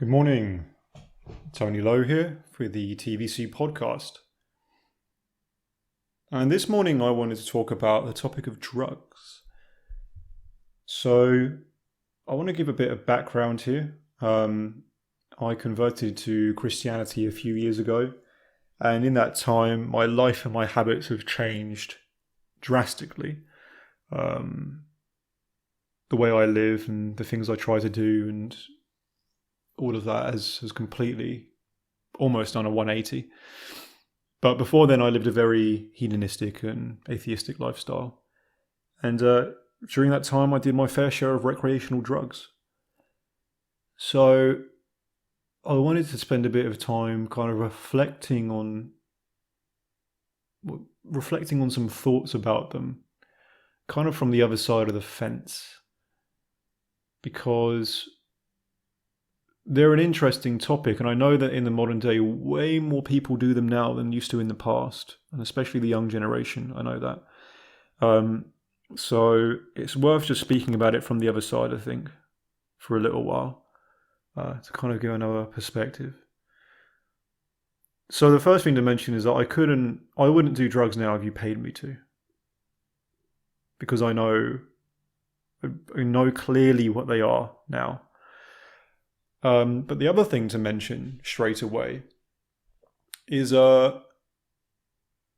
Good morning, Tony Lowe here for the TVC podcast. And this morning I wanted to talk about the topic of drugs. So I want to give a bit of background here. I converted to Christianity a few years ago, and in that time my life and my habits have changed drastically. The way I live and the things I try to do and all of that has completely almost done a 180. But before then, I lived a very hedonistic and atheistic lifestyle. And during that time, I did my fair share of recreational drugs. So I wanted to spend a bit of time kind of reflecting on some thoughts about them, kind of from the other side of the fence. Because they're an interesting topic, and I know that in the modern day, way more people do them now than used to in the past, and especially the young generation. I know that. So it's worth just speaking about it from the other side, I think, for a little while, to kind of give another perspective. So the first thing to mention is that I wouldn't do drugs now if you paid me to, because I know clearly what they are now. But the other thing to mention straight away is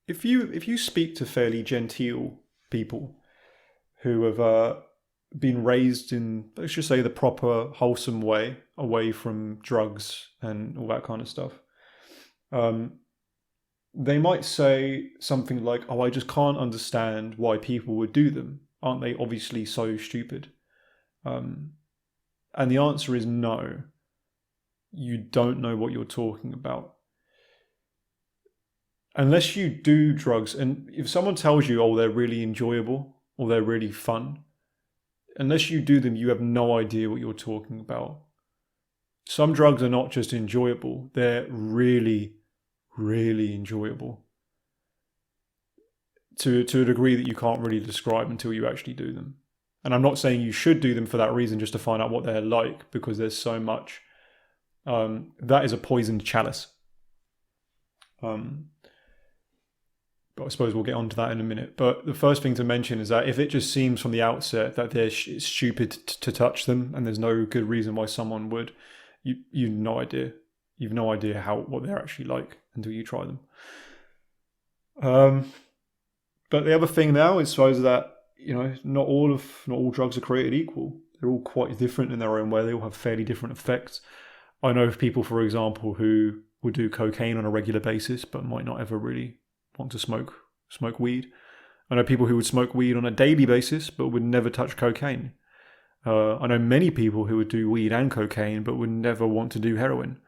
if you speak to fairly genteel people who have been raised in, let's just say, the proper, wholesome way, away from drugs and all that kind of stuff, they might say something like, "Oh, I just can't understand why people would do them. Aren't they obviously so stupid?" And the answer is no. You don't know what you're talking about. Unless you do drugs, and if someone tells you, oh, they're really enjoyable or they're really fun, unless you do them, you have no idea what you're talking about. Some drugs are not just enjoyable, they're really, really enjoyable. To a degree that you can't really describe until you actually do them. And I'm not saying you should do them for that reason, just to find out what they're like, because there's so much. That is a poisoned chalice. But I suppose we'll get onto that in a minute. But the first thing to mention is that if it just seems from the outset that it's stupid to touch them, and there's no good reason why someone would, you've no idea. You've no idea what they're actually like until you try them. But the other thing now is that not all drugs are created equal. They're all quite different in their own way. They all have fairly different effects. I know of people, for example, who would do cocaine on a regular basis, but might not ever really want to smoke weed. I know people who would smoke weed on a daily basis, but would never touch cocaine. I know many people who would do weed and cocaine, but would never want to do heroin.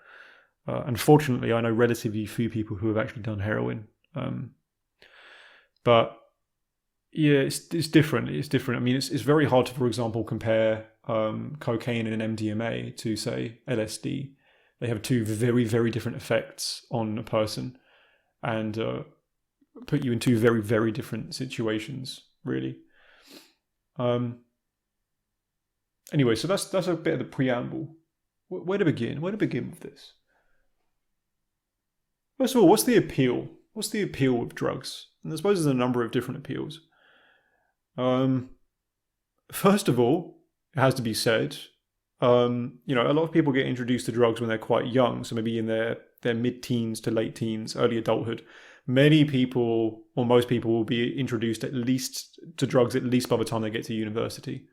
Unfortunately, I know relatively few people who have actually done heroin. But yeah, it's different. It's different. I mean, it's very hard to, for example, compare cocaine and Mdma to, say, LSD. They have two very, very different effects on a person, and put you in two very, very different situations, really. Anyway, so that's a bit of the preamble. Where to begin? Where to begin with this? First of all, what's the appeal? What's the appeal with drugs? And I suppose there's a number of different appeals. First of all, it has to be said, a lot of people get introduced to drugs when they're quite young, so maybe in their mid-teens to late teens, early adulthood. Many people, or most people, will be introduced to drugs at least by the time they get to university.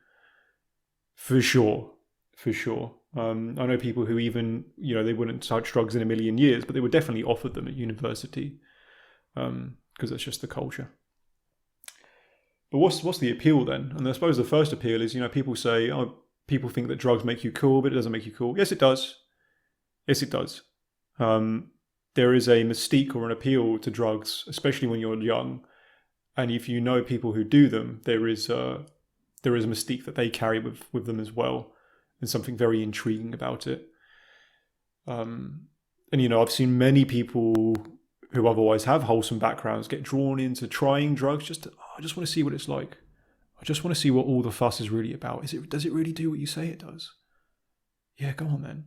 For sure. I know people who even, they wouldn't touch drugs in a million years, but they were definitely offered them at university, because that's just the culture. But what's the appeal then? And I suppose the first appeal is, people say, oh, people think that drugs make you cool, but it doesn't make you cool. Yes, it does. There is a mystique or an appeal to drugs, especially when you're young. And if you know people who do them, there is a mystique that they carry with them as well. And something very intriguing about it. And I've seen many people who otherwise have wholesome backgrounds get drawn into trying drugs I just want to see what it's like. I just want to see what all the fuss is really about. Does it really do what you say it does? Yeah, go on then.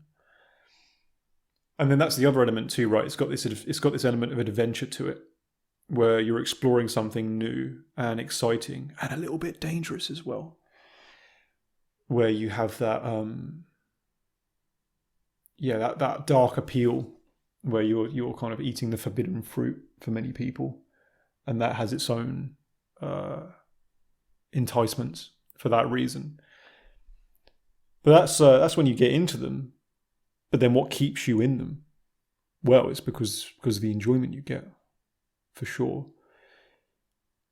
And then that's the other element too, right? It's got this element of adventure to it, where you're exploring something new and exciting and a little bit dangerous as well. Where you have that that dark appeal, where you're kind of eating the forbidden fruit for many people, and that has its own enticements for that reason. But that's when you get into them. But then what keeps you in them? Well, it's because of the enjoyment you get, for sure.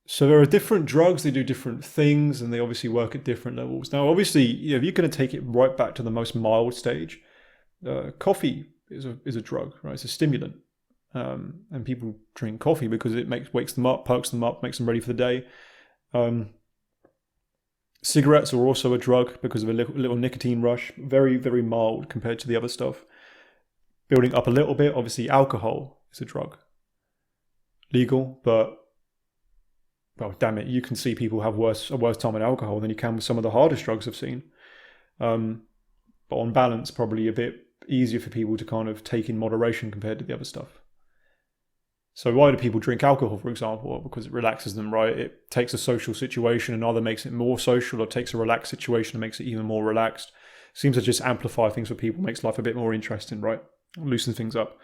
So there are different drugs, they do different things, and they obviously work at different levels. Now, obviously, if you're going to take it right back to the most mild stage, coffee is a drug, right? It's a stimulant. And people drink coffee because it wakes them up, perks them up, makes them ready for the day. Cigarettes are also a drug because of a little nicotine rush. Very, very mild compared to the other stuff. Building up a little bit, obviously alcohol is a drug. Legal, but, well, damn it, you can see people have a worse time with alcohol than you can with some of the hardest drugs I've seen. But on balance, probably a bit easier for people to kind of take in moderation compared to the other stuff. So why do people drink alcohol, for example? Well, because it relaxes them, right? It takes a social situation and either makes it more social or takes a relaxed situation and makes it even more relaxed. Seems to just amplify things for people, makes life a bit more interesting, right? Loosen things up.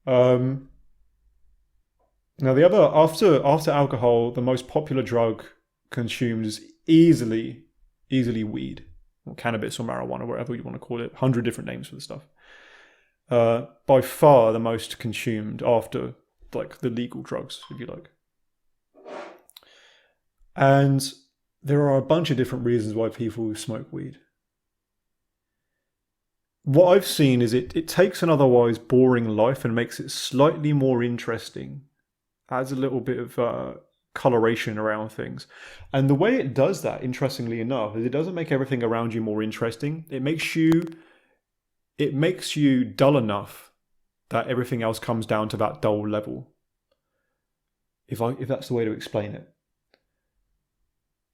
Now the other, after alcohol, the most popular drug consumed is easily weed, or cannabis or marijuana, whatever you want to call it. 100 different names for the stuff. By far the most consumed after like the legal drugs, if you like. And there are a bunch of different reasons why people smoke weed. What I've seen is it takes an otherwise boring life and makes it slightly more interesting. Adds a little bit of coloration around things. And the way it does that, interestingly enough, is it doesn't make everything around you more interesting. It makes you dull enough that everything else comes down to that dull level. If that's the way to explain it.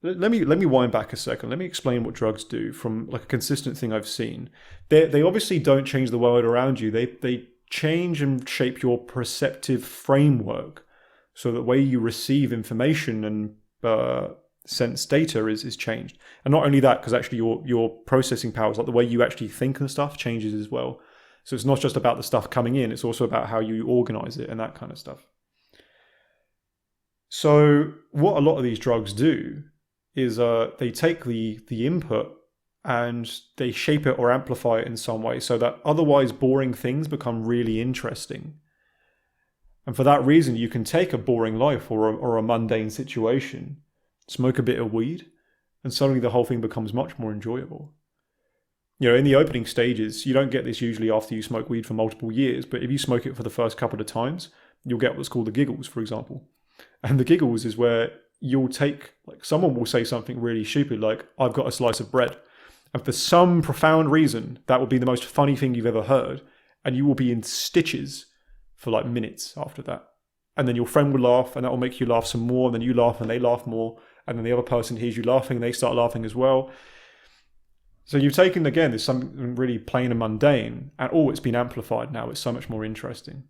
Let me wind back a second. Let me explain what drugs do from like a consistent thing I've seen. They obviously don't change the world around you. They change and shape your perceptive framework so that the way you receive information and sense data is changed. And not only that, because actually your processing powers, like the way you actually think and stuff, changes as well. So it's not just about the stuff coming in, it's also about how you organize it and that kind of stuff. So what a lot of these drugs do is they take the input and they shape it or amplify it in some way so that otherwise boring things become really interesting. And for that reason, you can take a boring life or a mundane situation, smoke a bit of weed, and suddenly the whole thing becomes much more enjoyable. You know, in the opening stages, you don't get this usually after you smoke weed for multiple years, but if you smoke it for the first couple of times, you'll get what's called the giggles, for example. And the giggles is where you'll take, like, someone will say something really stupid, like, I've got a slice of bread. And for some profound reason, that will be the most funny thing you've ever heard. And you will be in stitches for like minutes after that. And then your friend will laugh and that will make you laugh some more. And then you laugh and they laugh more. And then the other person hears you laughing and they start laughing as well. So you've taken, again, there's something really plain and mundane and it's been amplified now. It's so much more interesting.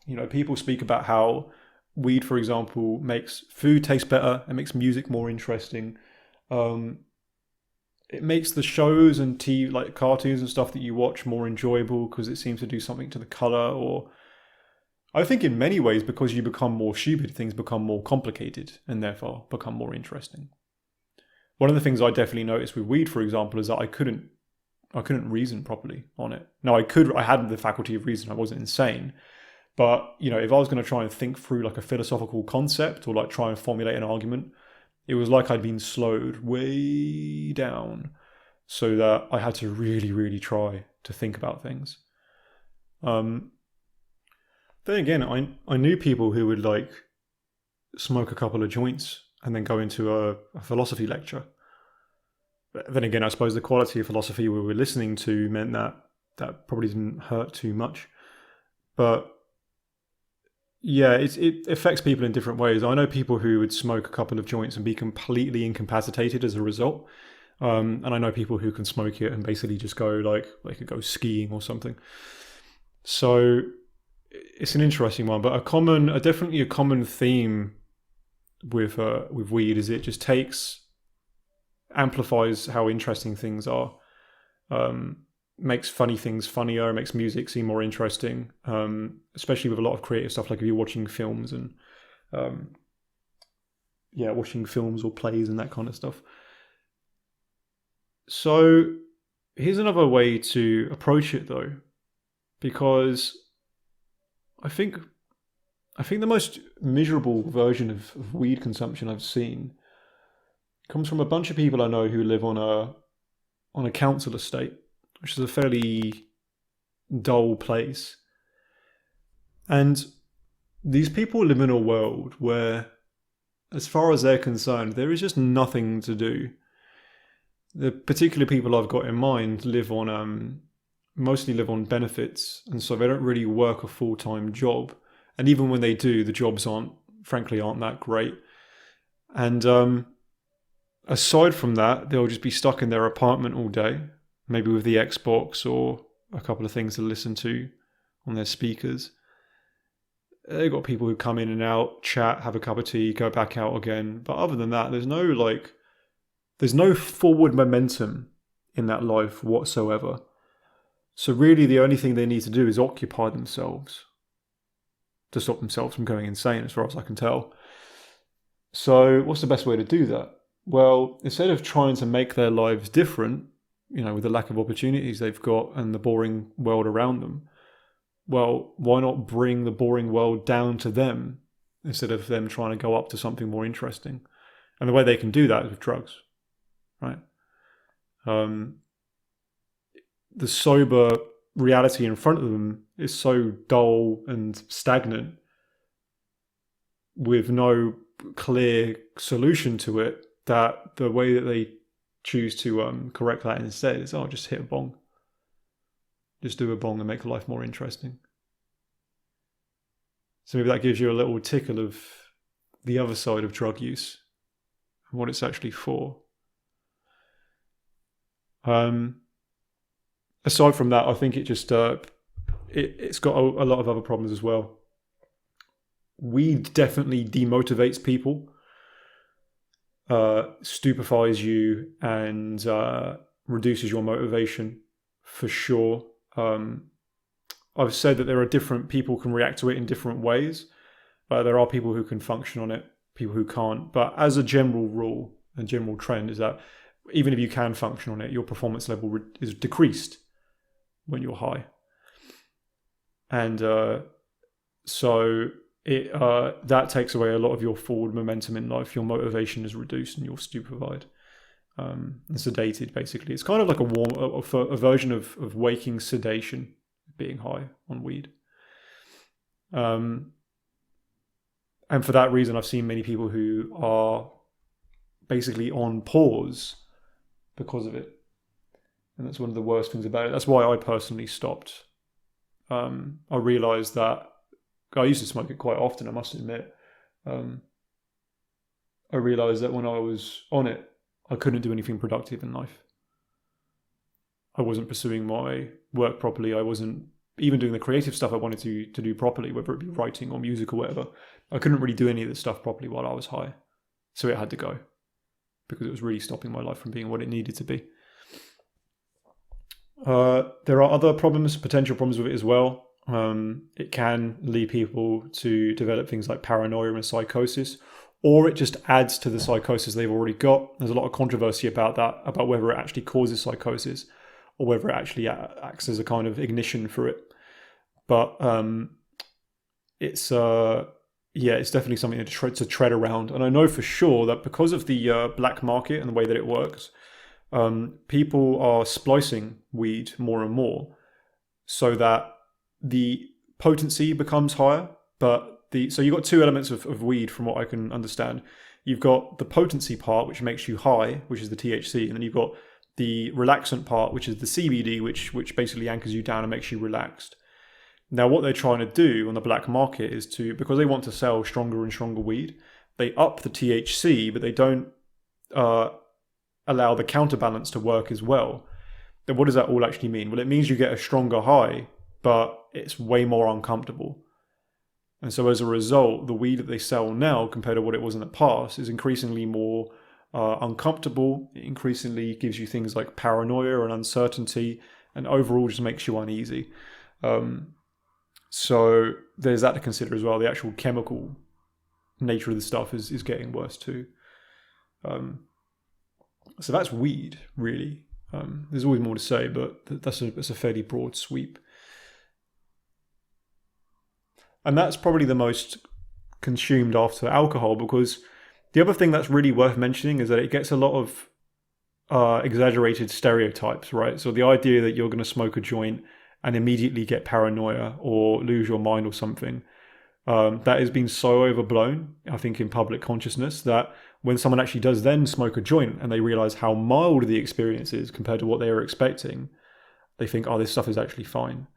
You know, people speak about how weed, for example, makes food taste better. It makes music more interesting. It makes the shows and TV, like cartoons and stuff that you watch, more enjoyable because it seems to do something to the color. Or I think in many ways, because you become more stupid, things become more complicated and therefore become more interesting. One of the things I definitely noticed with weed, for example, is that I couldn't reason properly on it. Now I had the faculty of reason. I wasn't insane. But, you know, if I was going to try and think through like a philosophical concept or like try and formulate an argument, it was like I'd been slowed way down so that I had to really, really try to think about things. Then again, I knew people who would like smoke a couple of joints and then go into a philosophy lecture. But then again, I suppose the quality of philosophy we were listening to meant that probably didn't hurt too much. But yeah, it affects people in different ways. I know people who would smoke a couple of joints and be completely incapacitated as a result. And I know people who can smoke it and basically just go like they could go skiing or something. So it's an interesting one, but definitely a common theme with weed is it just amplifies how interesting things are, makes funny things funnier, makes music seem more interesting, especially with a lot of creative stuff, like if you're watching films and watching films or plays and that kind of stuff. So here's another way to approach it though, because I think the most miserable version of weed consumption I've seen comes from a bunch of people I know who live on a council estate, which is a fairly dull place. And these people live in a world where, as far as they're concerned, there is just nothing to do. The particular people I've got in mind mostly live on benefits, and so they don't really work a full-time job. And even when they do, the jobs aren't that great. And aside from that, they'll just be stuck in their apartment all day, maybe with the Xbox or a couple of things to listen to on their speakers. They've got people who come in and out, chat, have a cup of tea, go back out again. But other than that, there's no forward momentum in that life whatsoever. So really the only thing they need to do is occupy themselves to stop themselves from going insane, as far as I can tell. So what's the best way to do that? Well, instead of trying to make their lives different, with the lack of opportunities they've got and the boring world around them, well, why not bring the boring world down to them instead of them trying to go up to something more interesting? And the way they can do that is with drugs, right? The sober reality in front of them is so dull and stagnant with no clear solution to it, that the way that they choose to correct that instead is, just hit a bong. Just do a bong and make life more interesting. So maybe that gives you a little tickle of the other side of drug use and what it's actually for. Aside from that, I think it just it's got a lot of other problems as well. Weed definitely demotivates people, stupefies you, and reduces your motivation for sure. I've said that there are different people can react to it in different ways. There are people who can function on it, people who can't. But as a general rule, a general trend is that even if you can function on it, your performance level is decreased when you're high. And so that takes away a lot of your forward momentum in life. Your motivation is reduced and you're stupefied and sedated, basically. It's kind of like a version of waking sedation, being high on weed. And for that reason, I've seen many people who are basically on pause because of it. And that's one of the worst things about it. That's why I personally stopped. I realized that I used to smoke it quite often, I must admit. I realized that when I was on it, I couldn't do anything productive in life. I wasn't pursuing my work properly. I wasn't even doing the creative stuff I wanted to do properly, whether it be writing or music or whatever. I couldn't really do any of this stuff properly while I was high. So it had to go, because it was really stopping my life from being what it needed to be. There are other potential problems with it as well. It can lead people to develop things like paranoia and psychosis, or it just adds to the psychosis they've already got. There's a lot of controversy about that, about whether it actually causes psychosis or whether it actually acts as a kind of ignition for it. But it's definitely something to tread around. And I know for sure that because of the black market and the way that it works, people are splicing weed more and more so that the potency becomes higher. So you've got two elements of weed from what I can understand. You've got the potency part, which makes you high, which is the THC, and then you've got the relaxant part, which is the CBD, which basically anchors you down and makes you relaxed. Now, what they're trying to do on the black market is because they want to sell stronger and stronger weed, they up the THC, but they don't allow the counterbalance to work as well, then what does that all actually mean? Well, it means you get a stronger high, but it's way more uncomfortable. And so as a result, the weed that they sell now compared to what it was in the past is increasingly more uncomfortable. It increasingly gives you things like paranoia and uncertainty, and overall just makes you uneasy. So there's that to consider as well. The actual chemical nature of the stuff is getting worse too. So that's weed, really. There's always more to say, but that's a fairly broad sweep. And that's probably the most consumed after alcohol, because the other thing that's really worth mentioning is that it gets a lot of exaggerated stereotypes, right? So the idea that you're going to smoke a joint and immediately get paranoia or lose your mind or something, that has been so overblown, I think, in public consciousness, that when someone actually does then smoke a joint and they realize how mild the experience is compared to what they were expecting, they think, oh, this stuff is actually fine.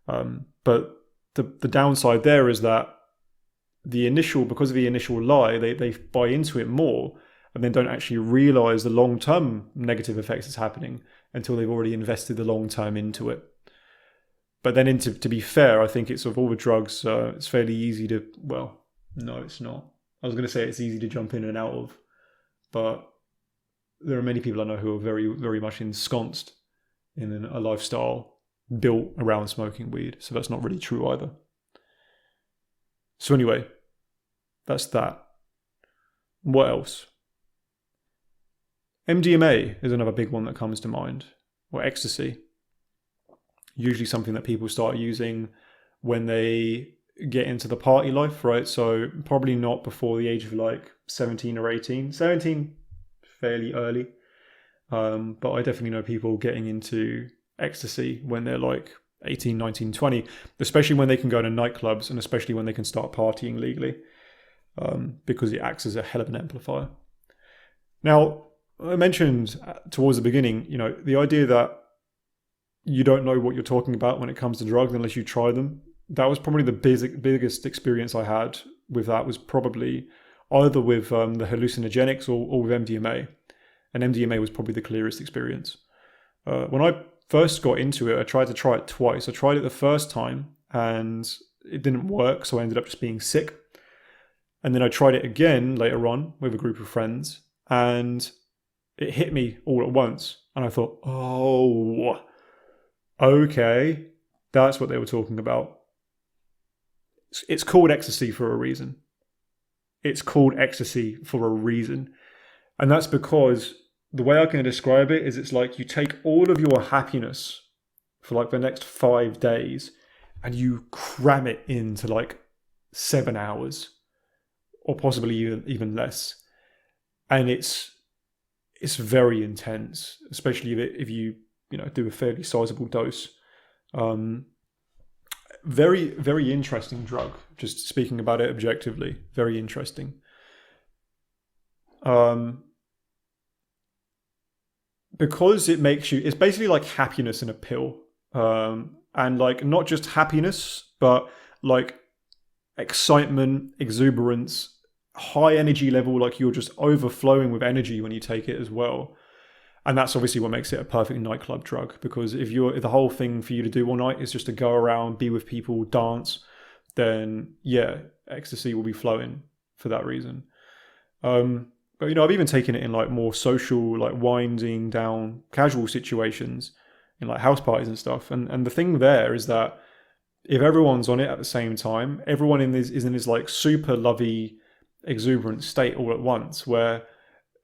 But the downside there is that because of the initial lie, they buy into it more and then don't actually realize the long-term negative effects that's happening until they've already invested the long-term into it. But then to be fair, I think it's of all the drugs, it's fairly easy to, well, no, it's not. I was going to say it's easy to jump in and out of, but there are many people I know who are very, very much ensconced in a lifestyle built around smoking weed. So that's not really true either. So anyway, that's that. What else? MDMA is another big one that comes to mind, or ecstasy. Usually something that people start using when they get into the party life, right? So probably not before the age of like 17 or 18. 17, fairly early. But I definitely know people getting into ecstasy when they're like 18, 19, 20, especially when they can go to nightclubs and especially when they can start partying legally, because it acts as a hell of an amplifier. Now, I mentioned towards the beginning, the idea that you don't know what you're talking about when it comes to drugs unless you try them. That was probably the biggest experience I had with that, was probably either with the hallucinogenics or with MDMA. And MDMA was probably the clearest experience. When I first got into it, I tried to try it twice. I tried it the first time and it didn't work, so I ended up just being sick. And then I tried it again later on with a group of friends and it hit me all at once. And I thought, oh, okay, that's what they were talking about. It's called ecstasy for a reason. It's called ecstasy for a reason. And that's because the way I can describe it is it's like you take all of your happiness for like the next 5 days and you cram it into like 7 hours or possibly even less. And it's very intense, especially if you do a fairly sizable dose. Very, very interesting drug, just speaking about it objectively. Very interesting. Because it makes you, it's basically like happiness in a pill. And like not just happiness, but like excitement, exuberance, high energy level, like you're just overflowing with energy when you take it as well. And that's obviously what makes it a perfect nightclub drug, because if the whole thing for you to do all night is just to go around, be with people, dance, then yeah, ecstasy will be flowing for that reason. But I've even taken it in like more social, like winding down, casual situations, in like house parties and stuff. And the thing there is that if everyone's on it at the same time, everyone is in this like super lovey, exuberant state all at once, where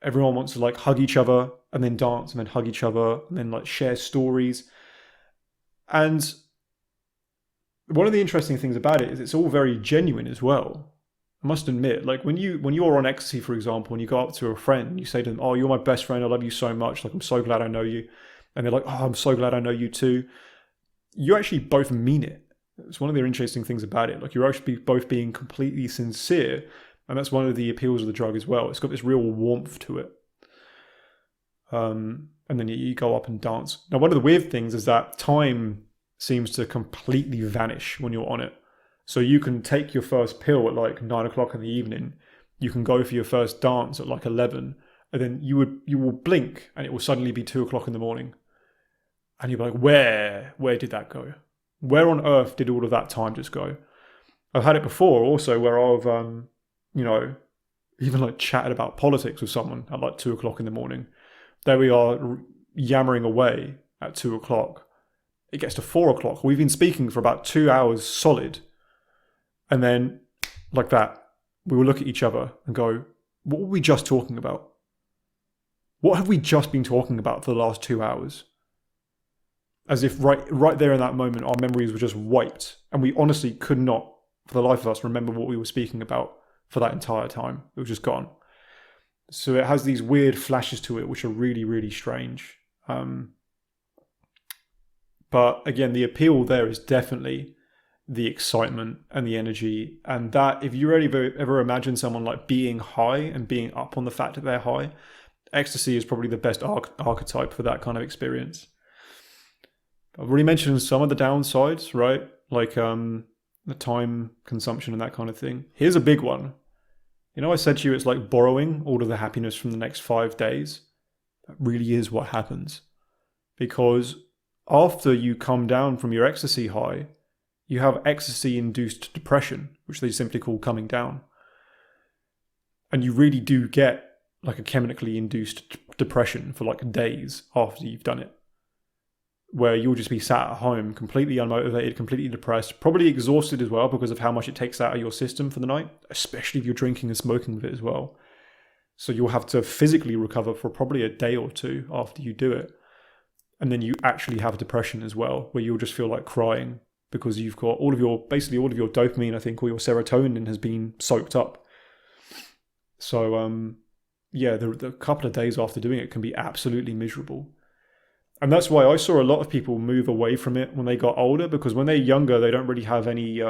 everyone wants to like hug each other and then dance and then hug each other and then like share stories. And one of the interesting things about it is it's all very genuine as well. I must admit, like when you're on ecstasy, for example, and you go up to a friend and you say to them, oh, you're my best friend, I love you so much, like I'm so glad I know you. And they're like, oh, I'm so glad I know you too. You actually both mean it. It's one of the interesting things about it. Like you're actually both being completely sincere. And that's one of the appeals of the drug as well. It's got this real warmth to it. And then you go up and dance. Now, one of the weird things is that time seems to completely vanish when you're on it. So you can take your first pill at like 9 o'clock in the evening. You can go for your first dance at like 11. and then you will blink and it will suddenly be 2 o'clock in the morning. And you'll be like, where did that go? Where on earth did all of that time just go? I've had it before also where I've, even like chatted about politics with someone at like 2 o'clock in the morning. There we are yammering away at 2 o'clock. It gets to 4 o'clock. We've been speaking for about 2 hours solid. And then like that, we will look at each other and go, what were we just talking about? What have we just been talking about for the last 2 hours? As if right there in that moment, our memories were just wiped. And we honestly could not, for the life of us, remember what we were speaking about for that entire time. It was just gone. So it has these weird flashes to it, which are really, really strange. But again, the appeal there is definitely the excitement and the energy. And that, if you ever imagine someone like being high and being up on the fact that they're high, Ecstasy is probably the best archetype for that kind of experience. I've already mentioned some of the downsides, right? Like the time consumption and that kind of thing. Here's a big one. I said to you it's like borrowing all of the happiness from the next 5 days. That really is what happens. Because after you come down from your ecstasy high, you have ecstasy-induced depression, which they simply call coming down. And you really do get like a chemically induced depression for like days after you've done it, where you'll just be sat at home, completely unmotivated, completely depressed, probably exhausted as well because of how much it takes out of your system for the night, especially if you're drinking and smoking with it as well. So you'll have to physically recover for probably a day or two after you do it. And then you actually have depression as well, where you'll just feel like crying because you've got all of your dopamine, I think, or your serotonin has been soaked up. So, the couple of days after doing it can be absolutely miserable. And that's why I saw a lot of people move away from it when they got older, because when they're younger, they don't really have any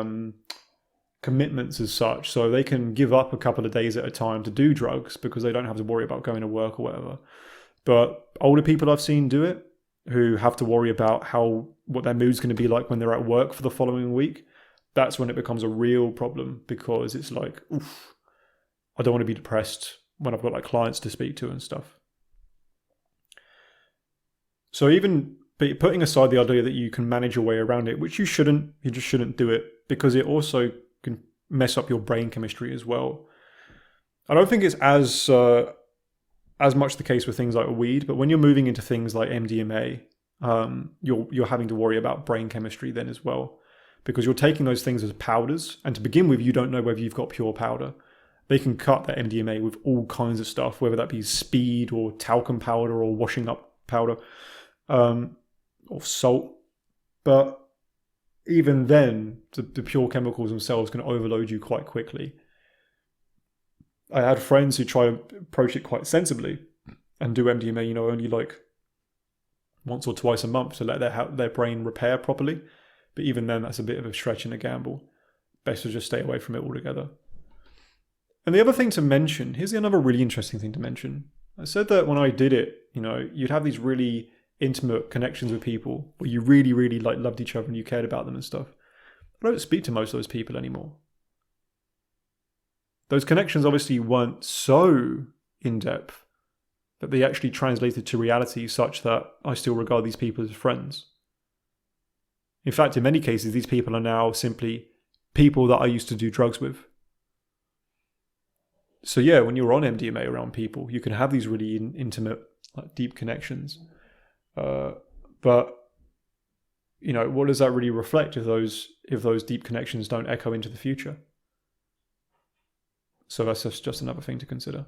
commitments as such. So they can give up a couple of days at a time to do drugs because they don't have to worry about going to work or whatever. But older people I've seen do it, who have to worry about what their mood's going to be like when they're at work for the following week, that's when it becomes a real problem, because it's like, oof, I don't want to be depressed when I've got like clients to speak to and stuff. So even putting aside the idea that you can manage your way around it, which you just shouldn't do it, because it also can mess up your brain chemistry as well. I don't think it's as much the case with things like weed, but when you're moving into things like Mdma, you're having to worry about brain chemistry then as well, because you're taking those things as powders, and to begin with, you don't know whether you've got pure powder. They can cut that Mdma with all kinds of stuff, whether that be speed or talcum powder or washing up powder. Or salt, but even then, the pure chemicals themselves can overload you quite quickly. I had friends who try to approach it quite sensibly and do MDMA, only like once or twice a month to let their brain repair properly. But even then, that's a bit of a stretch and a gamble. Best to just stay away from it altogether. And the other thing to mention, here's another really interesting thing to mention. I said that when I did it, you'd have these really intimate connections with people where you really, really like loved each other and you cared about them and stuff. I don't speak to most of those people anymore. Those connections obviously weren't so in-depth that they actually translated to reality such that I still regard these people as friends. In fact, in many cases, these people are now simply people that I used to do drugs with. So yeah, when you're on MDMA around people, you can have these really intimate, like deep connections. But what does that really reflect if those deep connections don't echo into the future? So that's just another thing to consider.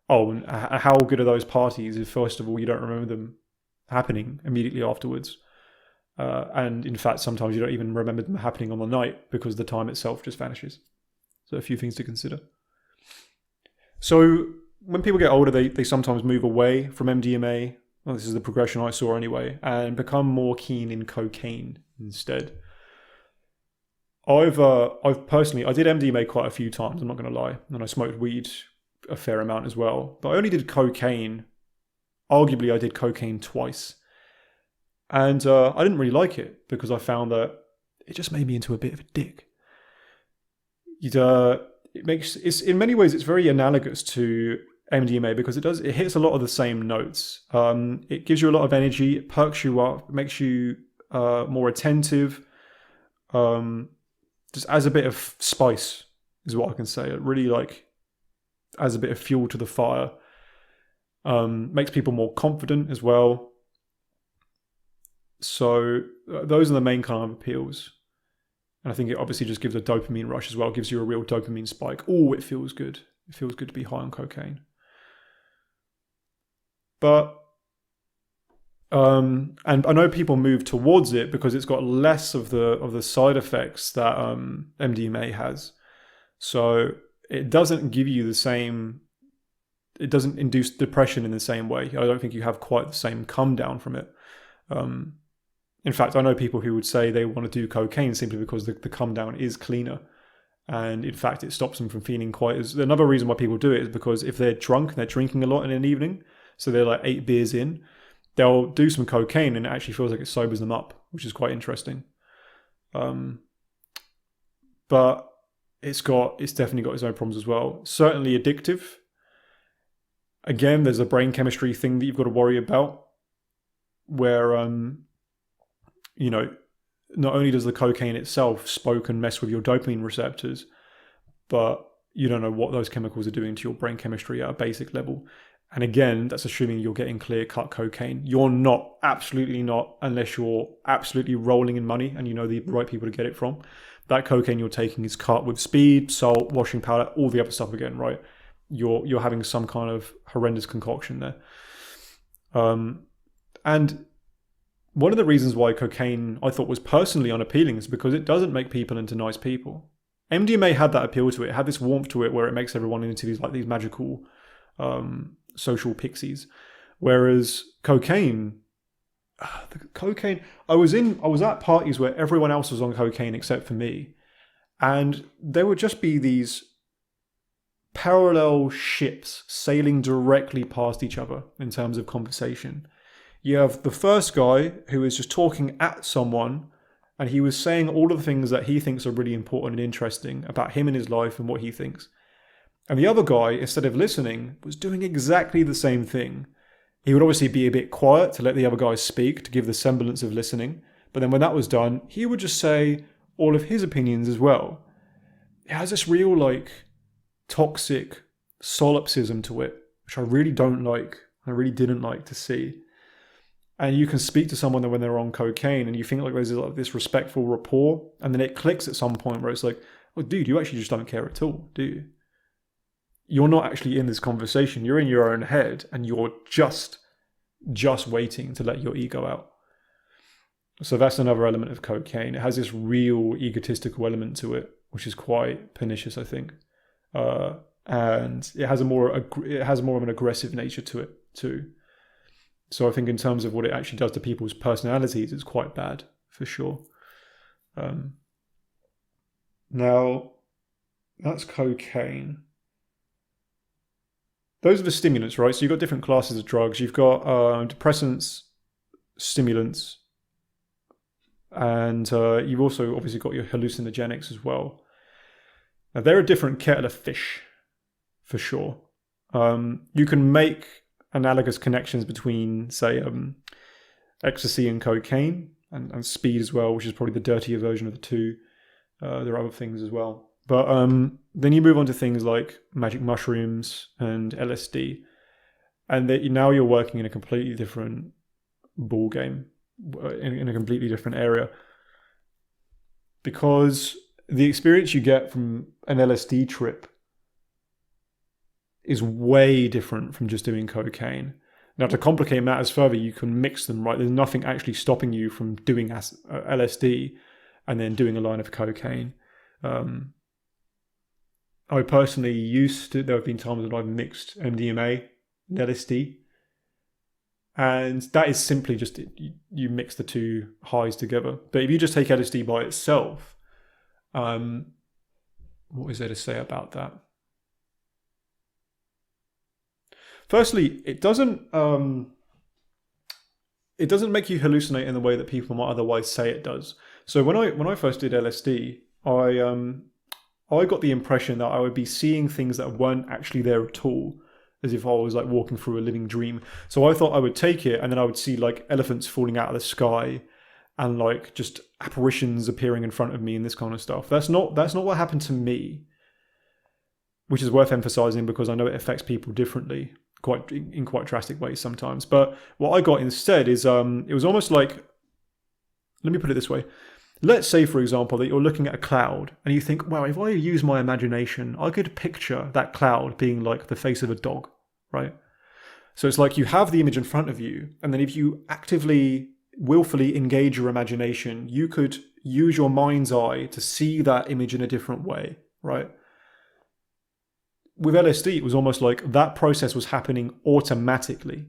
Oh, and how good are those parties if, first of all, you don't remember them happening immediately afterwards? And in fact, sometimes you don't even remember them happening on the night because the time itself just vanishes. So a few things to consider. So when people get older, they sometimes move away from MDMA. Well, this is the progression I saw anyway, and become more keen in cocaine instead. I've personally, I did MDMA quite a few times, I'm not going to lie, and I smoked weed a fair amount as well, but I only did cocaine. Arguably, I did cocaine twice, and I didn't really like it because I found that it just made me into a bit of a dick. It's in many ways, it's very analogous to MDMA because it hits a lot of the same notes. It gives you a lot of energy, it perks you up, it makes you more attentive. Just adds a bit of spice is what I can say. It really like adds a bit of fuel to the fire. Makes people more confident as well. So those are the main kind of appeals. And I think it obviously just gives a dopamine rush as well. It gives you a real dopamine spike. Oh, it feels good. It feels good to be high on cocaine. But, and I know people move towards it because it's got less of the side effects that MDMA has. So it doesn't give you the same, it doesn't induce depression in the same way. I don't think you have quite the same come down from it. In fact, I know people who would say they want to do cocaine simply because the come down is cleaner. And in fact, it stops them from feeling quite as... Another reason why people do it is because if they're drunk and they're drinking a lot in an evening, so they're like 8 beers in, they'll do some cocaine and it actually feels like it sobers them up, which is quite interesting. But it's definitely got its own problems as well. Certainly addictive. Again, there's a brain chemistry thing that you've got to worry about, where not only does the cocaine itself smoke and mess with your dopamine receptors, but you don't know what those chemicals are doing to your brain chemistry at a basic level. And again, that's assuming you're getting clear-cut cocaine. You're not, absolutely not, unless you're absolutely rolling in money and you know the right people to get it from. That cocaine you're taking is cut with speed, salt, washing powder, all the other stuff again, right? You're having some kind of horrendous concoction there. And one of the reasons why cocaine I thought was personally unappealing is because it doesn't make people into nice people. MDMA had that appeal to it. It had this warmth to it where it makes everyone into these magical social pixies. Whereas cocaine, I was at parties where everyone else was on cocaine except for me. And there would just be these parallel ships sailing directly past each other in terms of conversation. You have the first guy who is just talking at someone and he was saying all of the things that he thinks are really important and interesting about him and his life and what he thinks. And the other guy, instead of listening, was doing exactly the same thing. He would obviously be a bit quiet to let the other guy speak, to give the semblance of listening. But then when that was done, he would just say all of his opinions as well. It has this real, toxic solipsism to it, which I really don't like. I really didn't like to see. And you can speak to someone when they're on cocaine and you think there's this respectful rapport, and then it clicks at some point where it's like, well, dude, you actually just don't care at all, do you? You're not actually in this conversation. You're in your own head and you're just waiting to let your ego out. So that's another element of cocaine. It has this real egotistical element to it, which is quite pernicious, I think. And it has more of an aggressive nature to it too. So I think in terms of what it actually does to people's personalities, it's quite bad, for sure. Now, that's cocaine. Those are the stimulants, right? So you've got different classes of drugs. You've got depressants, stimulants, and you've also obviously got your hallucinogenics as well. Now, they're a different kettle of fish, for sure. You can make analogous connections between, say, ecstasy and cocaine, and speed as well, which is probably the dirtier version of the two. There are other things as well. But then you move on to things like magic mushrooms and LSD. And now you're working in a completely different ball game, in a completely different area. Because the experience you get from an LSD trip is way different from just doing cocaine. Now, to complicate matters further, you can mix them, right? There's nothing actually stopping you from doing LSD and then doing a line of cocaine. I personally there have been times when I've mixed MDMA and LSD. And that is simply just, you mix the two highs together. But if you just take LSD by itself, what is there to say about that? Firstly, it doesn't make you hallucinate in the way that people might otherwise say it does. So when I first did LSD, I got the impression that I would be seeing things that weren't actually there at all. as if I was like walking through a living dream. So I thought I would take it, and then I would see like elephants falling out of the sky, and like just apparitions appearing in front of me and this kind of stuff. That's not what happened to me, which is worth emphasizing because I know it affects people differently, in quite drastic ways sometimes. But what I got instead is it was almost like, let me put it this way. Let's say, for example, that you're looking at a cloud and you think, wow, if I use my imagination, I could picture that cloud being like the face of a dog, right? So it's like you have the image in front of you, and then if you actively, willfully engage your imagination, you could use your mind's eye to see that image in a different way, right? With LSD, it was almost like that process was happening automatically.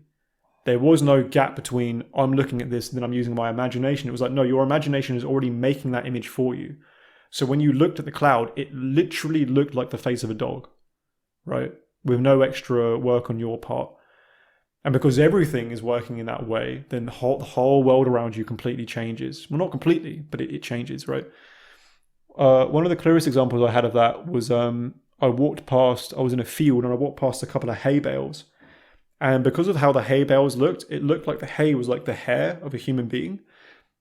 There was no gap between I'm looking at this and then I'm using my imagination. It was like, no, your imagination is already making that image for you. So when you looked at the cloud, it literally looked like the face of a dog, right? With no extra work on your part. And because everything is working in that way, then the whole world around you completely changes. Well, not completely, but it changes, right? One of the clearest examples I had of that was I was in a field and I walked past a couple of hay bales. And because of how the hay bales looked, it looked like the hay was like the hair of a human being.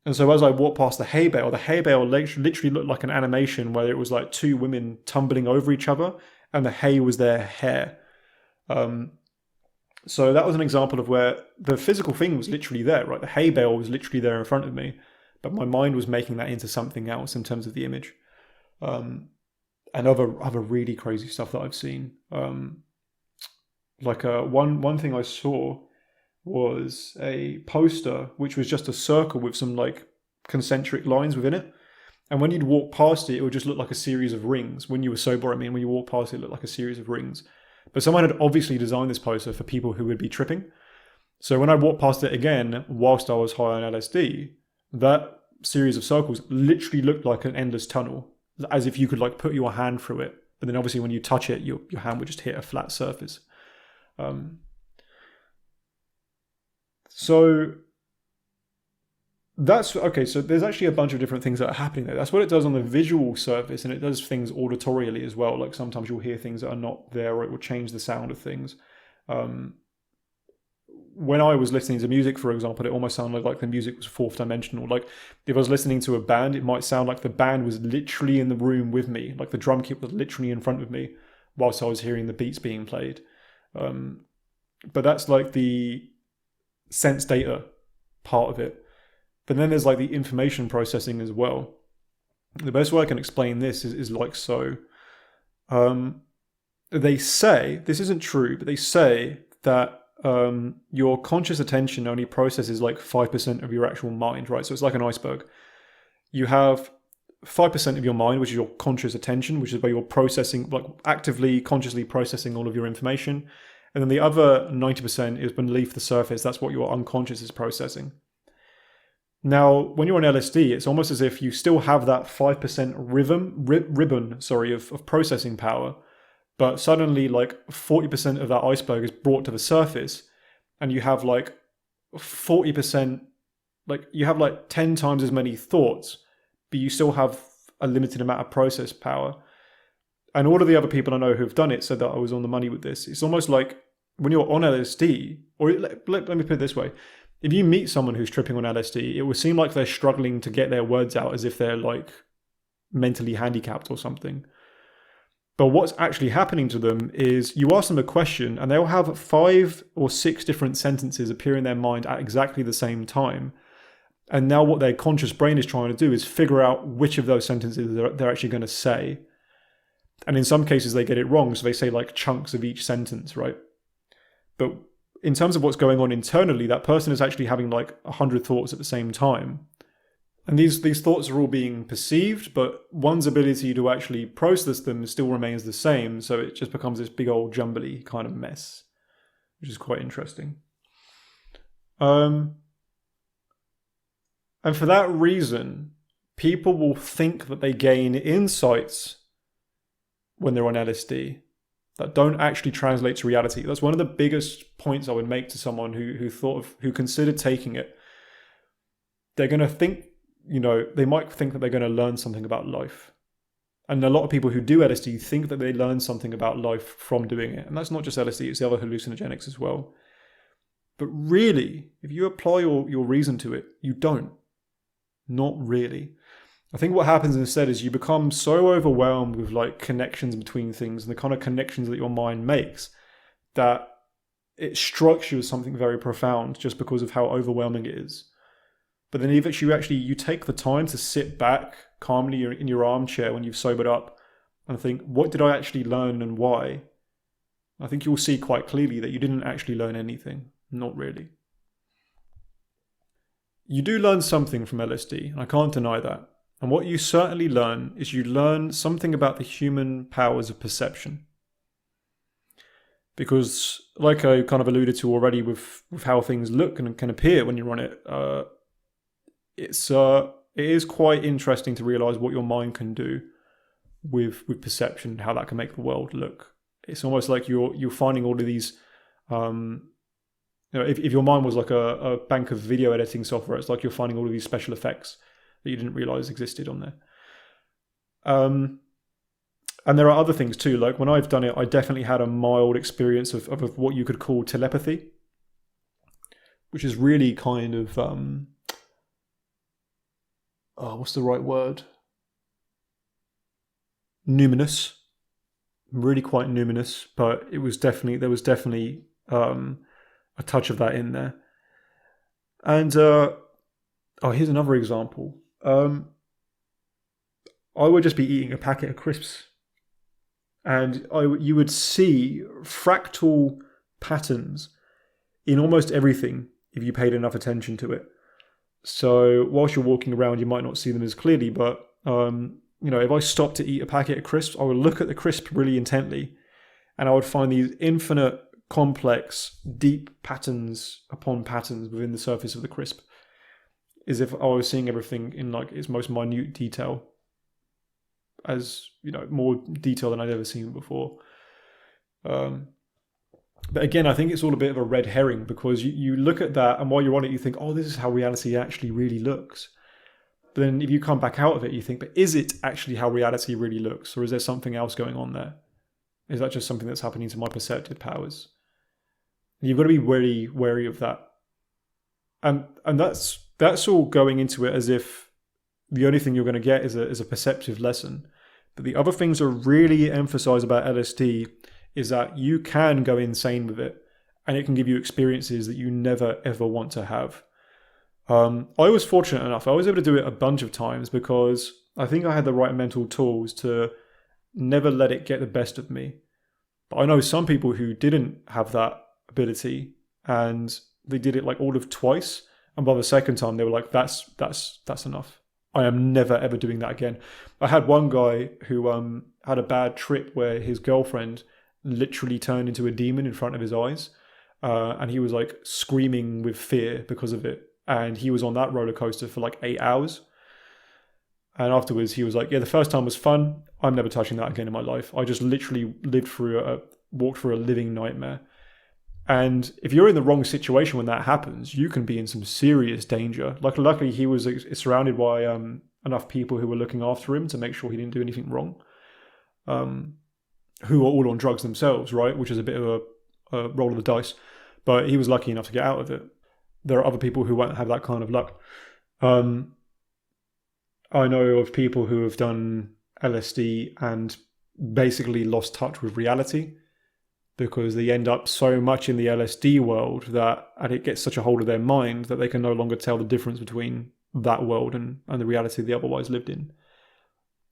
And so as I walked past the hay bale literally looked like an animation where it was like two women tumbling over each other and the hay was their hair. So that was an example of where the physical thing was literally there, right? The hay bale was literally there in front of me, but my mind was making that into something else in terms of the image. And other really crazy stuff that I've seen. One thing I saw was a poster which was just a circle with some like concentric lines within it, and when you'd walk past it, it would just look like a series of rings. When you were sober, I mean, when you walk past it, it looked like a series of rings. But someone had obviously designed this poster for people who would be tripping. So when I walked past it again whilst I was high on LSD, that series of circles literally looked like an endless tunnel, as if you could like put your hand through it. But then obviously when you touch it, your hand would just hit a flat surface. So that's okay. So there's actually a bunch of different things that are happening there. That's what it does on the visual surface, and it does things auditorially as well. Like sometimes you'll hear things that are not there, or it will change the sound of things. When I was listening to music, for example, it almost sounded like the music was fourth dimensional. Like if I was listening to a band, it might sound like the band was literally in the room with me, like the drum kit was literally in front of me whilst I was hearing the beats being played. But that's like the sense data part of it. But then there's like the information processing as well. The best way I can explain this is like so. They say, this isn't true, but they say that your conscious attention only processes like 5% of your actual mind, right? So it's like an iceberg. You have 5% of your mind, which is your conscious attention, which is where you're processing, like actively, consciously processing all of your information. And then the other 90% is beneath the surface. That's what your unconscious is processing. Now, when you're on LSD, it's almost as if you still have that 5% ribbon of processing power, but suddenly like 40% of that iceberg is brought to the surface, and you have like 40%, like you have like 10 times as many thoughts, but you still have a limited amount of process power. And all of the other people I know who've done it said that I was on the money with this. It's almost like when you're on LSD, or let me put it this way. If you meet someone who's tripping on LSD, it will seem like they're struggling to get their words out as if they're like mentally handicapped or something. But what's actually happening to them is you ask them a question and they'll have 5 or 6 different sentences appear in their mind at exactly the same time. And now what their conscious brain is trying to do is figure out which of those sentences they're actually going to say. And in some cases they get it wrong, so they say like chunks of each sentence, right? But in terms of what's going on internally, that person is actually having like 100 thoughts at the same time. And these thoughts are all being perceived, but one's ability to actually process them still remains the same. So it just becomes this big old jumbly kind of mess, which is quite interesting. And for that reason, people will think that they gain insights when they're on LSD that don't actually translate to reality. That's one of the biggest points I would make to someone who considered taking it. They're going to think, they might think that they're going to learn something about life. And a lot of people who do LSD think that they learn something about life from doing it. And that's not just LSD, it's the other hallucinogenics as well. But really, if you apply your reason to it, you don't. Not really. I think what happens instead is you become so overwhelmed with like connections between things and the kind of connections that your mind makes that it strikes you as something very profound just because of how overwhelming it is. But then if you take the time to sit back calmly in your armchair when you've sobered up and think, what did I actually learn and why? I think you'll see quite clearly that you didn't actually learn anything. Not really. You do learn something from LSD, and I can't deny that. And what you certainly learn is you learn something about the human powers of perception. Because, like I kind of alluded to already with how things look and can appear when you're on it, it is quite interesting to realize what your mind can do with perception, how that can make the world look. It's almost like you're finding all of these. If your mind was like a bank of video editing software, it's like you're finding all of these special effects that you didn't realize existed on there. And there are other things too. Like when I've done it, I definitely had a mild experience of what you could call telepathy, which is really kind of what's the right word? Numinous, really quite numinous. But there was definitely a touch of that in there. And here's another example. I would just be eating a packet of crisps, and you would see fractal patterns in almost everything if you paid enough attention to it. So whilst you're walking around, you might not see them as clearly, but if I stopped to eat a packet of crisps, I would look at the crisp really intently, and I would find these infinite, complex, deep patterns upon patterns within the surface of the crisp, as if I was seeing everything in like its most minute detail, as more detail than I'd ever seen before. But again, I think it's all a bit of a red herring, because you look at that, and while you're on it, you think, oh, this is how reality actually really looks. But then if you come back out of it, you think, but is it actually how reality really looks? Or is there something else going on there? Is that just something that's happening to my perceptive powers? And you've got to be very wary of that. And that's all going into it as if the only thing you're going to get is a perceptive lesson. But the other things I really emphasize about LSD is that you can go insane with it, and it can give you experiences that you never ever want to have. I was fortunate enough. I was able to do it a bunch of times because I think I had the right mental tools to never let it get the best of me. But I know some people who didn't have that ability, and they did it like all of twice, and by the second time they were like, that's enough. I am never ever doing that again. I had one guy who had a bad trip where his girlfriend literally turned into a demon in front of his eyes, and he was like screaming with fear because of it, and he was on that roller coaster for like 8 hours. And afterwards he was like, yeah, the first time was fun, I'm never touching that again in my life. I just literally walked through a living nightmare. And if you're in the wrong situation when that happens, you can be in some serious danger. Luckily he was surrounded by enough people who were looking after him to make sure he didn't do anything wrong, who are all on drugs themselves, right? Which is a bit of a roll of the dice. But he was lucky enough to get out of it. There are other people who won't have that kind of luck. I know of people who have done LSD and basically lost touch with reality, because they end up so much in the LSD world and it gets such a hold of their mind that they can no longer tell the difference between that world and the reality they otherwise lived in.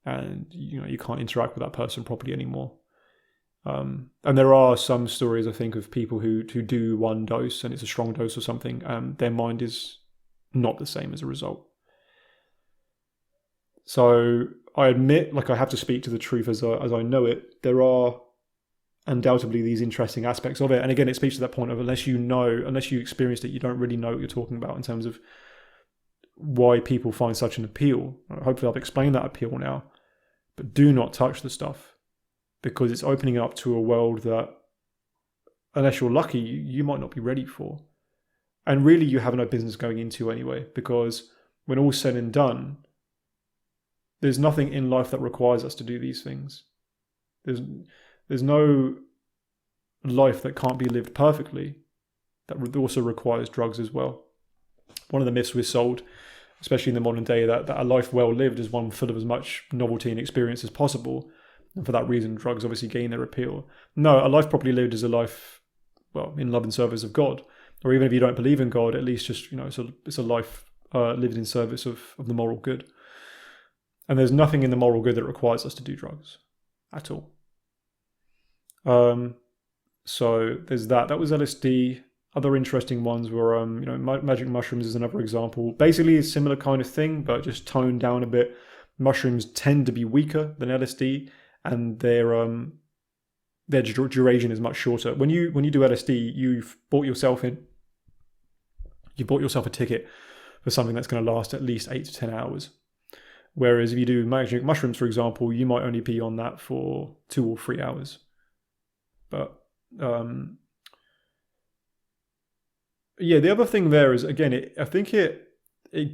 And you can't interact with that person properly anymore. And there are some stories, I think, of people who do one dose and it's a strong dose or something, their mind is not the same as a result. So I admit, I have to speak to the truth as I know it. There are undoubtedly these interesting aspects of it. And again, it speaks to that point of unless you experienced it, you don't really know what you're talking about in terms of why people find such an appeal. Hopefully I've explained that appeal now. But do not touch the stuff, because it's opening up to a world that, unless you're lucky, you might not be ready for. And really you have no business going into anyway, because when all's said and done, there's nothing in life that requires us to do these things. There's no life that can't be lived perfectly that also requires drugs as well. One of the myths we're sold, especially in the modern day, that a life well lived is one full of as much novelty and experience as possible. And for that reason, drugs obviously gain their appeal. No, a life properly lived is a life, well, in love and service of God. Or even if you don't believe in God, at least just, it's a life lived in service of the moral good. And there's nothing in the moral good that requires us to do drugs at all. So there's that. That was LSD. Other interesting ones were, magic mushrooms is another example. Basically a similar kind of thing, but just toned down a bit. Mushrooms tend to be weaker than LSD, and their duration is much shorter. When you do LSD, you've bought yourself a ticket for something that's going to last at least 8 to 10 hours. Whereas if you do magic mushrooms, for example, you might only be on that for 2 or 3 hours. But the other thing there is, again, I think it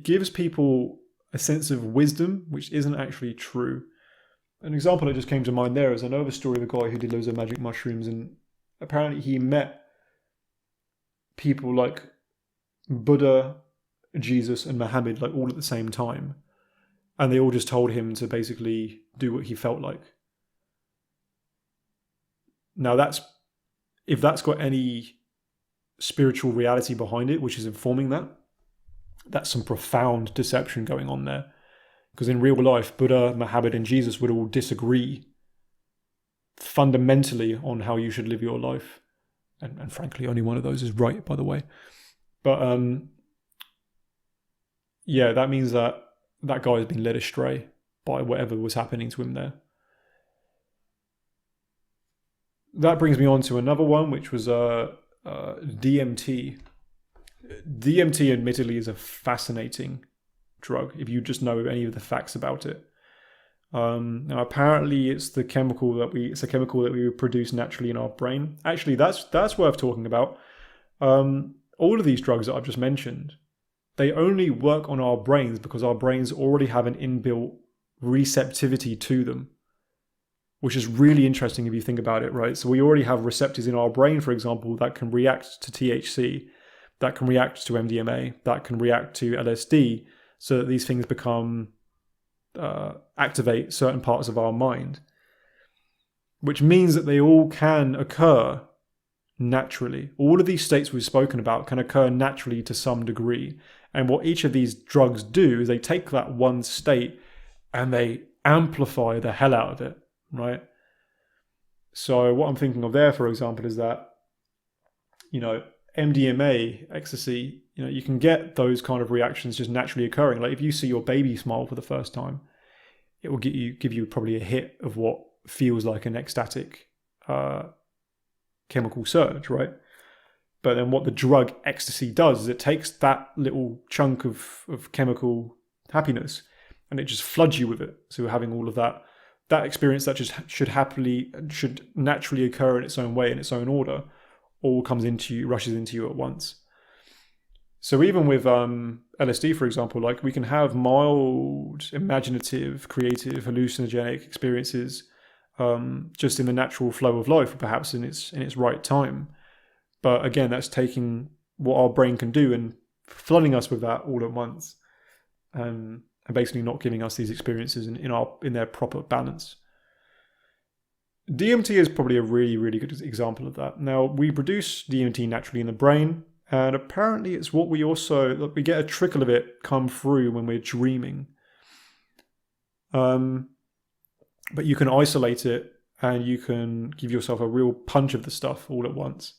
gives people a sense of wisdom, which isn't actually true. An example that just came to mind there is, I know of a story of a guy who did loads of magic mushrooms, and apparently he met people like Buddha, Jesus, and Muhammad, like all at the same time. And they all just told him to basically do what he felt like. Now if that's got any spiritual reality behind it, which is informing that's some profound deception going on there. Because in real life, Buddha, Muhammad, and Jesus would all disagree fundamentally on how you should live your life. And frankly, only one of those is right, by the way. But that means that guy has been led astray by whatever was happening to him there. That brings me on to another one, which was DMT. DMT, admittedly, is a fascinating drug if you just know any of the facts about it. Now, apparently, it's a chemical that we produce naturally in our brain. Actually, that's worth talking about. All of these drugs that I've just mentioned, they only work on our brains because our brains already have an inbuilt receptivity to them, which is really interesting if you think about it, right? So we already have receptors in our brain, for example, that can react to THC, that can react to MDMA, that can react to LSD, so that these things activate certain parts of our mind, which means that they all can occur naturally. All of these states we've spoken about can occur naturally to some degree. And what each of these drugs do is they take that one state and they amplify the hell out of it, right? So what I'm thinking of there, for example, is that, MDMA, ecstasy, you can get those kind of reactions just naturally occurring. Like if you see your baby smile for the first time, it will give you probably a hit of what feels like an ecstatic chemical surge, right? But then what the drug ecstasy does is it takes that little chunk of chemical happiness and it just floods you with it. So you're having all of that experience that just should naturally occur in its own way, in its own order, all rushes into you at once. So even with LSD, for example, like we can have mild, imaginative, creative, hallucinogenic experiences just in the natural flow of life, perhaps in its right time. But again, that's taking what our brain can do and flooding us with that all at once, and basically not giving us these experiences in their proper balance. DMT is probably a really, really good example of that. Now, we produce DMT naturally in the brain, and apparently it's what we get a trickle of it come through when we're dreaming. But you can isolate it and you can give yourself a real punch of the stuff all at once.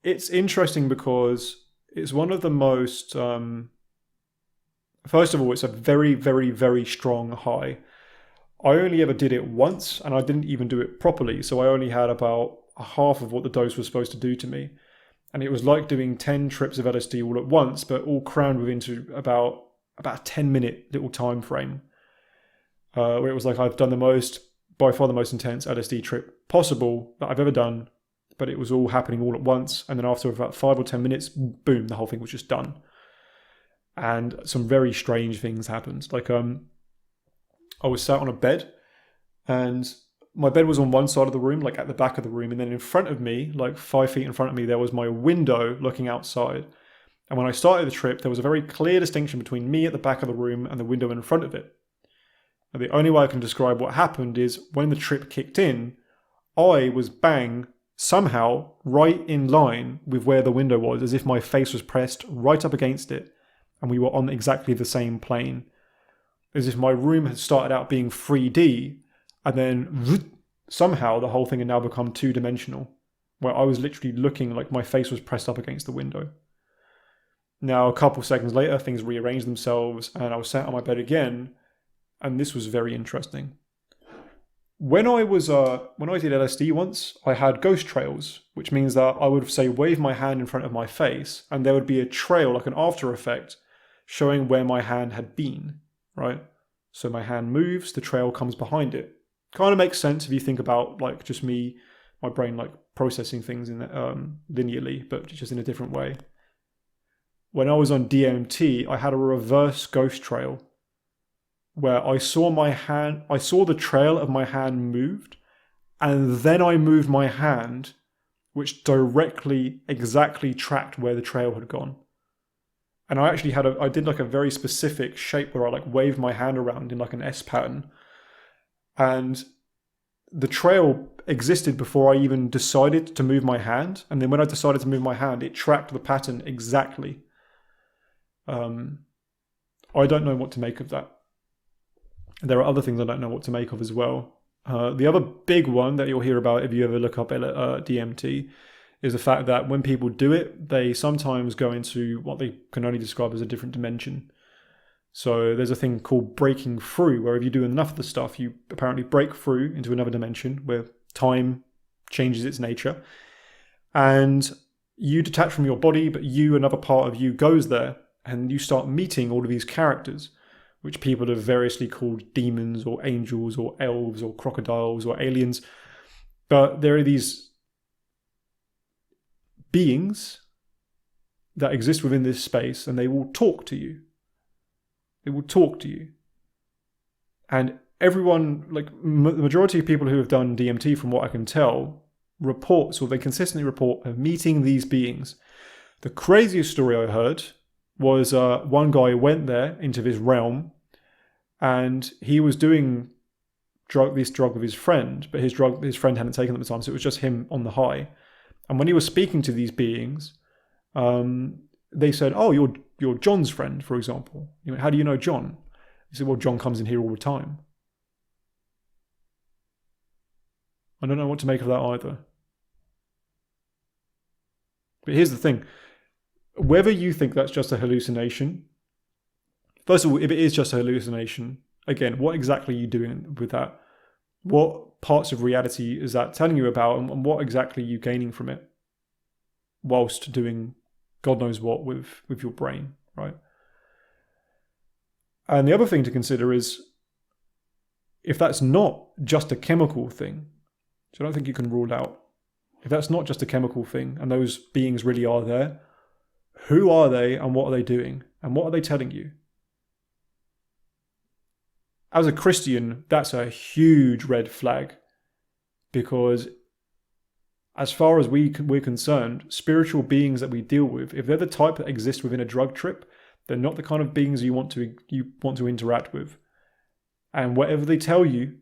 It's interesting because it's one of the most... first of all, it's a very, very, very strong high. I only ever did it once, and I didn't even do it properly, so I only had about half of what the dose was supposed to do to me. And it was like doing 10 trips of LSD all at once, but all crammed within about a 10-minute little time frame, where it was like I've done by far the most intense LSD trip possible that I've ever done, but it was all happening all at once, and then after about 5 or 10 minutes, boom, the whole thing was just done. and some very strange things happened. Like I was sat on a bed, and my bed was on one side of the room, like at the back of the room, and then in front of me, like 5 feet in front of me, there was my window looking outside. And when I started the trip, there was a very clear distinction between me at the back of the room and the window in front of it. And the only way I can describe what happened is when the trip kicked in, I was somehow right in line with where the window was, as if my face was pressed right up against it, and we were on exactly the same plane. As if my room had started out being 3D, and then somehow the whole thing had now become 2-dimensional, where I was literally looking like my face was pressed up against the window. Now, a couple seconds later, things rearranged themselves, and I was sat on my bed again, and this was very interesting. When I did LSD once, I had ghost trails, which means that I would say wave my hand in front of my face, and there would be a trail, like an after effect, showing where my hand had been, right? So my hand moves, the trail comes behind it. Kind of makes sense if you think about like just my brain like processing things in linearly, but just in a different way. When I was on DMT, I had a reverse ghost trail where I saw the trail of my hand moved, and then I moved my hand, which exactly tracked where the trail had gone. And I actually I did like a very specific shape where I like waved my hand around in like an S pattern. And the trail existed before I even decided to move my hand. And then when I decided to move my hand, it tracked the pattern exactly. I don't know what to make of that. There are other things I don't know what to make of as well. The other big one that you'll hear about if you ever look up DMT is the fact that when people do it, they sometimes go into what they can only describe as a different dimension. So there's a thing called breaking through, where if you do enough of the stuff, you apparently break through into another dimension where time changes its nature. And you detach from your body, but another part of you goes there, and you start meeting all of these characters, which people have variously called demons or angels or elves or crocodiles or aliens. But there are these beings that exist within this space, and they will talk to you. They will talk to you. And everyone, like the majority of people who have done DMT, from what I can tell, they consistently report of meeting these beings. The craziest story I heard was one guy went there into this realm, and he was doing this drug with his friend, but his friend hadn't taken it at the time, so it was just him on the high. And when he was speaking to these beings, they said, "Oh, you're John's friend, for example. How do you know John?" He said, "Well, John comes in here all the time." I don't know what to make of that either. But here's the thing. Whether you think that's just a hallucination, first of all, if it is just a hallucination, again, what exactly are you doing with that? What parts of reality is that telling you about, and what exactly are you gaining from it whilst doing God knows what with your brain, right? And the other thing to consider is, if that's not just a chemical thing, which I don't think you can rule out, if that's not just a chemical thing and those beings really are there, who are they and what are they doing? And what are they telling you? As a Christian, that's a huge red flag, because as far as we're concerned, spiritual beings that we deal with, if they're the type that exist within a drug trip, they're not the kind of beings you want to interact with. And whatever they tell you,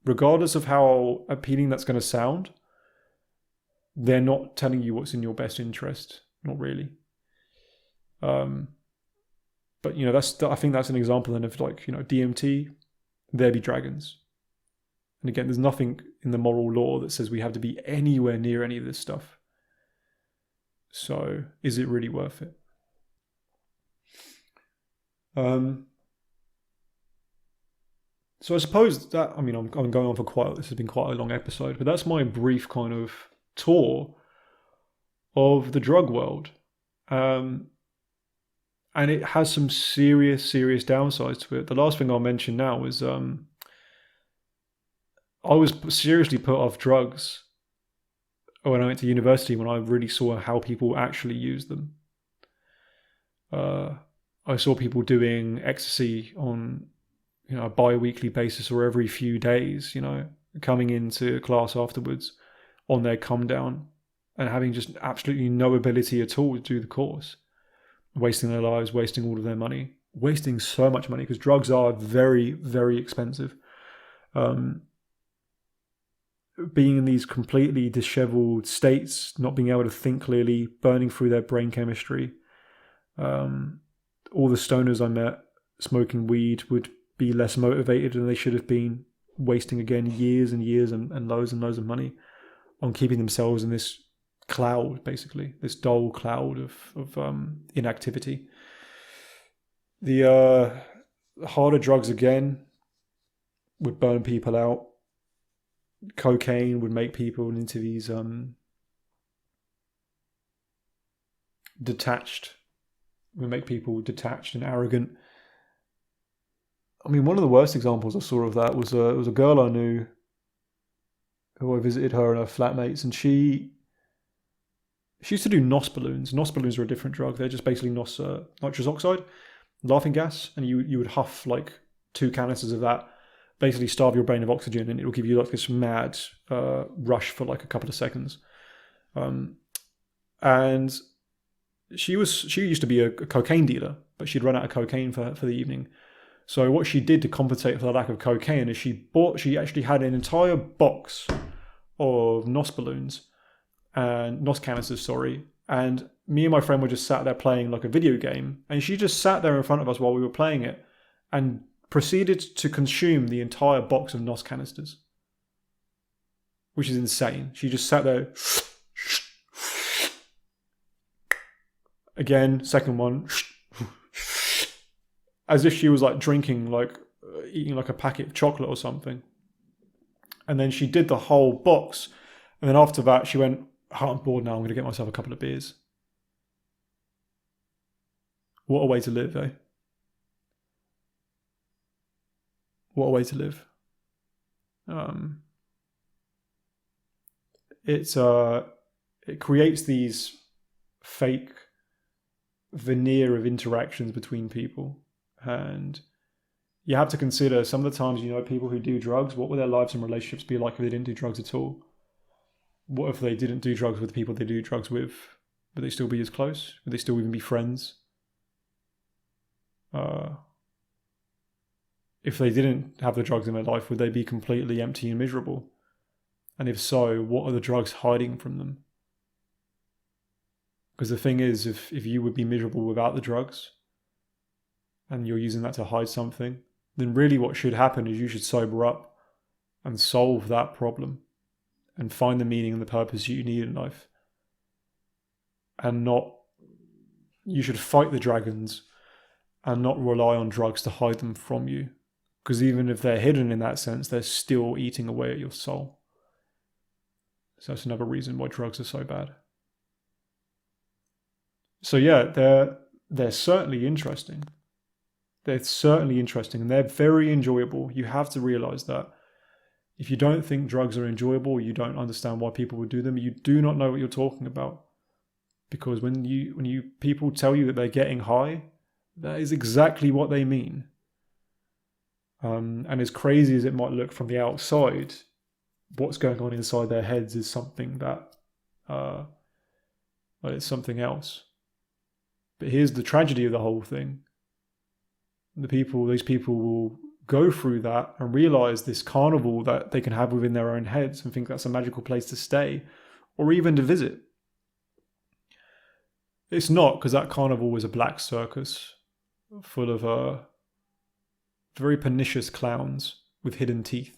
regardless of how appealing that's going to sound, they're not telling you what's in your best interest. Not really. But I think that's an example then of DMT. There be dragons. And again, there's nothing in the moral law that says we have to be anywhere near any of this stuff. So, is it really worth it? So I suppose that, I'm going on for this has been quite a long episode, but that's my brief kind of tour of the drug world. And it has some serious downsides to it. The last thing I'll mention now is I was seriously put off drugs when I went to university, when I really saw how people actually use them. I saw people doing ecstasy on, a bi-weekly basis or every few days, coming into class afterwards on their come down and having just absolutely no ability at all to do the course, wasting their lives, wasting all of their money, wasting so much money because drugs are very, very expensive. Being in these completely disheveled states, not being able to think clearly, burning through their brain chemistry. All the stoners I met smoking weed would be less motivated than they should have been, wasting again years and years and loads of money on keeping themselves in this cloud, basically, this dull cloud of inactivity. The harder drugs again would burn people out. Cocaine would make people into these detached and arrogant. I mean, one of the worst examples I saw of that was a girl I knew who I visited her and her flatmates, and she used to do NOS balloons. NOS balloons are a different drug. They're just basically nitrous oxide, laughing gas, and you would huff like 2 canisters of that, basically starve your brain of oxygen, and it'll give you like this mad rush for like a couple of seconds. And she used to be a cocaine dealer, but she'd run out of cocaine for the evening. So what she did to compensate for the lack of cocaine is she actually had an entire box of NOS balloons and NOS canisters, and me and my friend were just sat there playing like a video game, and she just sat there in front of us while we were playing it and proceeded to consume the entire box of NOS canisters, which is insane. She just sat there, again, second one, as if she was like drinking, like eating like a packet of chocolate or something. And then she did the whole box. And then after that, she went, I'm bored now, I'm going to get myself a couple of beers. What a way to live, eh? What a way to live. It creates these fake veneer of interactions between people. And you have to consider some of the times, people who do drugs, what would their lives and relationships be like if they didn't do drugs at all? What if they didn't do drugs with the people they do drugs with? Would they still be as close? Would they still even be friends? If they didn't have the drugs in their life, would they be completely empty and miserable? And if so, what are the drugs hiding from them? Because the thing is, if you would be miserable without the drugs, and you're using that to hide something, then really what should happen is you should sober up and solve that problem and find the meaning and the purpose you need in life. And you should fight the dragons and not rely on drugs to hide them from you. Because even if they're hidden in that sense, they're still eating away at your soul. So that's another reason why drugs are so bad. So yeah, they're certainly interesting. They're certainly interesting and they're very enjoyable. You have to realize that. If you don't think drugs are enjoyable, you don't understand why people would do them, you do not know what you're talking about. Because when people tell you that they're getting high, that is exactly what they mean. And as crazy as it might look from the outside, what's going on inside their heads is something that, it's something else. But here's the tragedy of the whole thing. These people will go through that and realize this carnival that they can have within their own heads and think that's a magical place to stay or even to visit. It's not, because that carnival was a black circus full of very pernicious clowns with hidden teeth.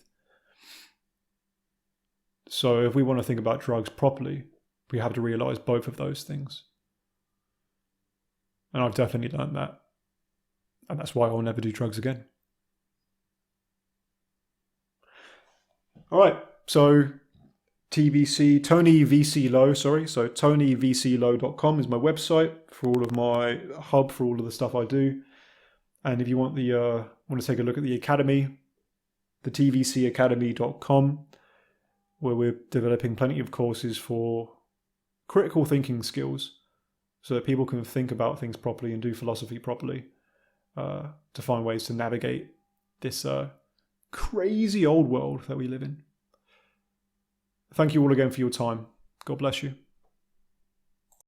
So if we want to think about drugs properly, we have to realize both of those things. And I've definitely learned that. And that's why I'll never do drugs again. All right, so TonyVCLow, so TonyVCLow.com is my website for all of my hub for all of the stuff I do. And if you want to take a look at the academy, the tvcacademy.com, where we're developing plenty of courses for critical thinking skills. so that people can think about things properly and do philosophy properly, to find ways to navigate this crazy old world that we live in. Thank you all again for your time. God bless you.